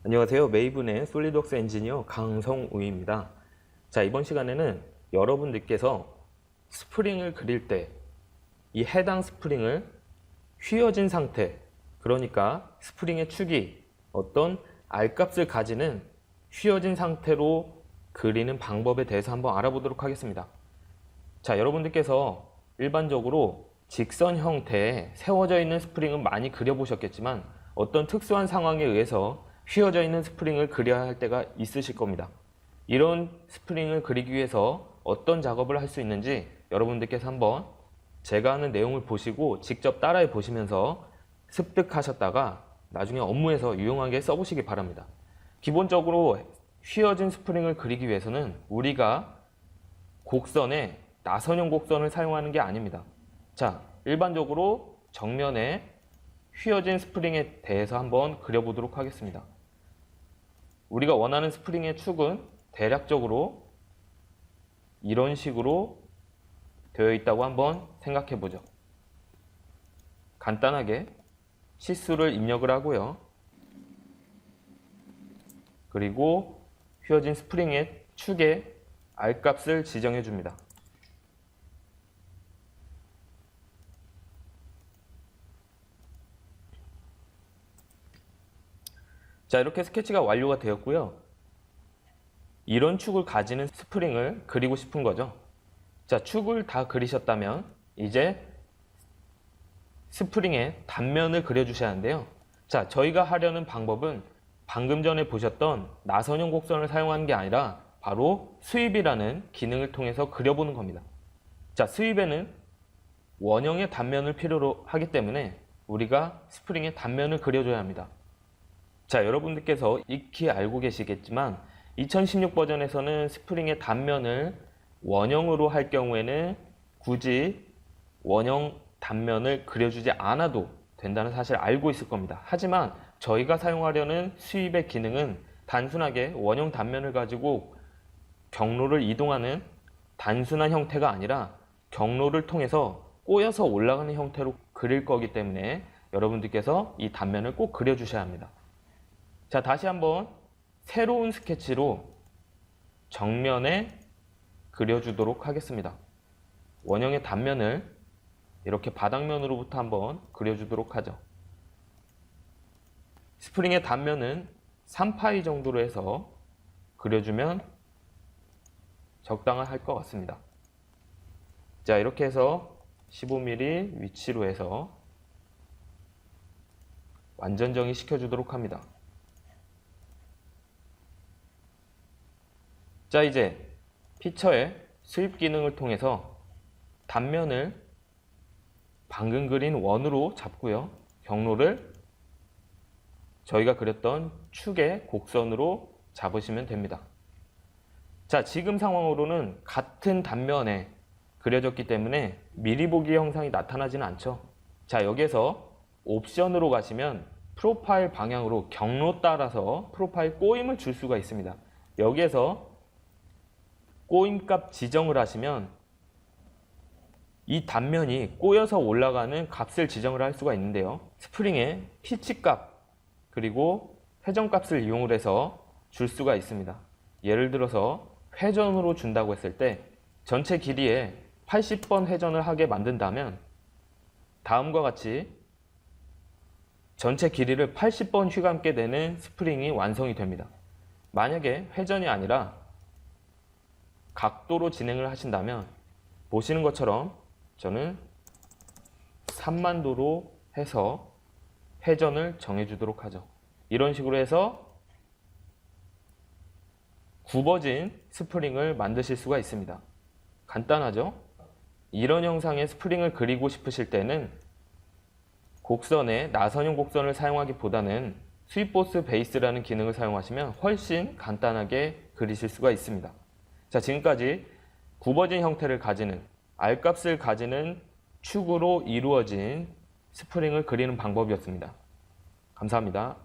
안녕하세요. 메이븐의 솔리드웍스 엔지니어 강성우입니다. 자, 이번 시간에는 여러분들께서 스프링을 그릴 때 이 해당 스프링을 휘어진 상태, 그러니까 스프링의 축이 어떤 R값을 가지는 휘어진 상태로 그리는 방법에 대해서 한번 알아보도록 하겠습니다. 자, 여러분들께서 일반적으로 직선 형태의 세워져 있는 스프링은 많이 그려보셨겠지만 어떤 특수한 상황에 의해서 휘어져 있는 스프링을 그려야 할 때가 있으실 겁니다. 이런 스프링을 그리기 위해서 어떤 작업을 할 수 있는지 여러분들께서 한번 제가 하는 내용을 보시고 직접 따라해 보시면서 습득하셨다가 나중에 업무에서 유용하게 써보시기 바랍니다. 기본적으로 휘어진 스프링을 그리기 위해서는 우리가 곡선에 나선형 곡선을 사용하는 게 아닙니다. 자, 일반적으로 정면에 휘어진 스프링에 대해서 한번 그려보도록 하겠습니다. 우리가 원하는 스프링의 축은 대략적으로 이런 식으로 되어 있다고 한번 생각해 보죠. 간단하게 치수를 입력을 하고요. 그리고 휘어진 스프링의 축의 R값을 지정해 줍니다. 자, 이렇게 스케치가 완료가 되었고요. 이런 축을 가지는 스프링을 그리고 싶은 거죠. 자, 축을 다 그리셨다면 이제 스프링의 단면을 그려주셔야 하는데요. 자, 저희가 하려는 방법은 방금 전에 보셨던 나선형 곡선을 사용하는 게 아니라 바로 스윕이라는 기능을 통해서 그려보는 겁니다. 자, 스윕에는 원형의 단면을 필요로 하기 때문에 우리가 스프링의 단면을 그려줘야 합니다. 자, 여러분들께서 익히 알고 계시겠지만 2016 버전에서는 스프링의 단면을 원형으로 할 경우에는 굳이 원형 단면을 그려주지 않아도 된다는 사실을 알고 있을 겁니다. 하지만 저희가 사용하려는 스윕의 기능은 단순하게 원형 단면을 가지고 경로를 이동하는 단순한 형태가 아니라 경로를 통해서 꼬여서 올라가는 형태로 그릴 거기 때문에 여러분들께서 이 단면을 꼭 그려주셔야 합니다. 자, 다시 한번 새로운 스케치로 정면에 그려주도록 하겠습니다. 원형의 단면을 이렇게 바닥면으로부터 한번 그려주도록 하죠. 스프링의 단면은 3파이 정도로 해서 그려주면 적당할 것 같습니다. 자, 이렇게 해서 15mm 위치로 해서 완전 정의 시켜주도록 합니다. 자, 이제 피처의 스윕 기능을 통해서 단면을 방금 그린 원으로 잡고요. 경로를 저희가 그렸던 축의 곡선으로 잡으시면 됩니다. 자, 지금 상황으로는 같은 단면에 그려졌기 때문에 미리 보기 형상이 나타나지는 않죠. 자, 여기에서 옵션으로 가시면 프로파일 방향으로 경로 따라서 프로파일 꼬임을 줄 수가 있습니다. 여기에서 꼬임값 지정을 하시면 이 단면이 꼬여서 올라가는 값을 지정을 할 수가 있는데요. 스프링의 피치값 그리고 회전값을 이용을 해서 줄 수가 있습니다. 예를 들어서 회전으로 준다고 했을 때 전체 길이에 80번 회전을 하게 만든다면 다음과 같이 전체 길이를 80번 휘감게 되는 스프링이 완성이 됩니다. 만약에 회전이 아니라 각도로 진행을 하신다면 보시는 것처럼 저는 3만도로 해서 회전을 정해주도록 하죠. 이런 식으로 해서 굽어진 스프링을 만드실 수가 있습니다. 간단하죠? 이런 형상의 스프링을 그리고 싶으실 때는 곡선에 나선형 곡선을 사용하기보다는 스윕보스 베이스라는 기능을 사용하시면 훨씬 간단하게 그리실 수가 있습니다. 자, 지금까지 굽어진 형태를 가지는 R값을 가지는 축으로 이루어진 스프링을 그리는 방법이었습니다. 감사합니다.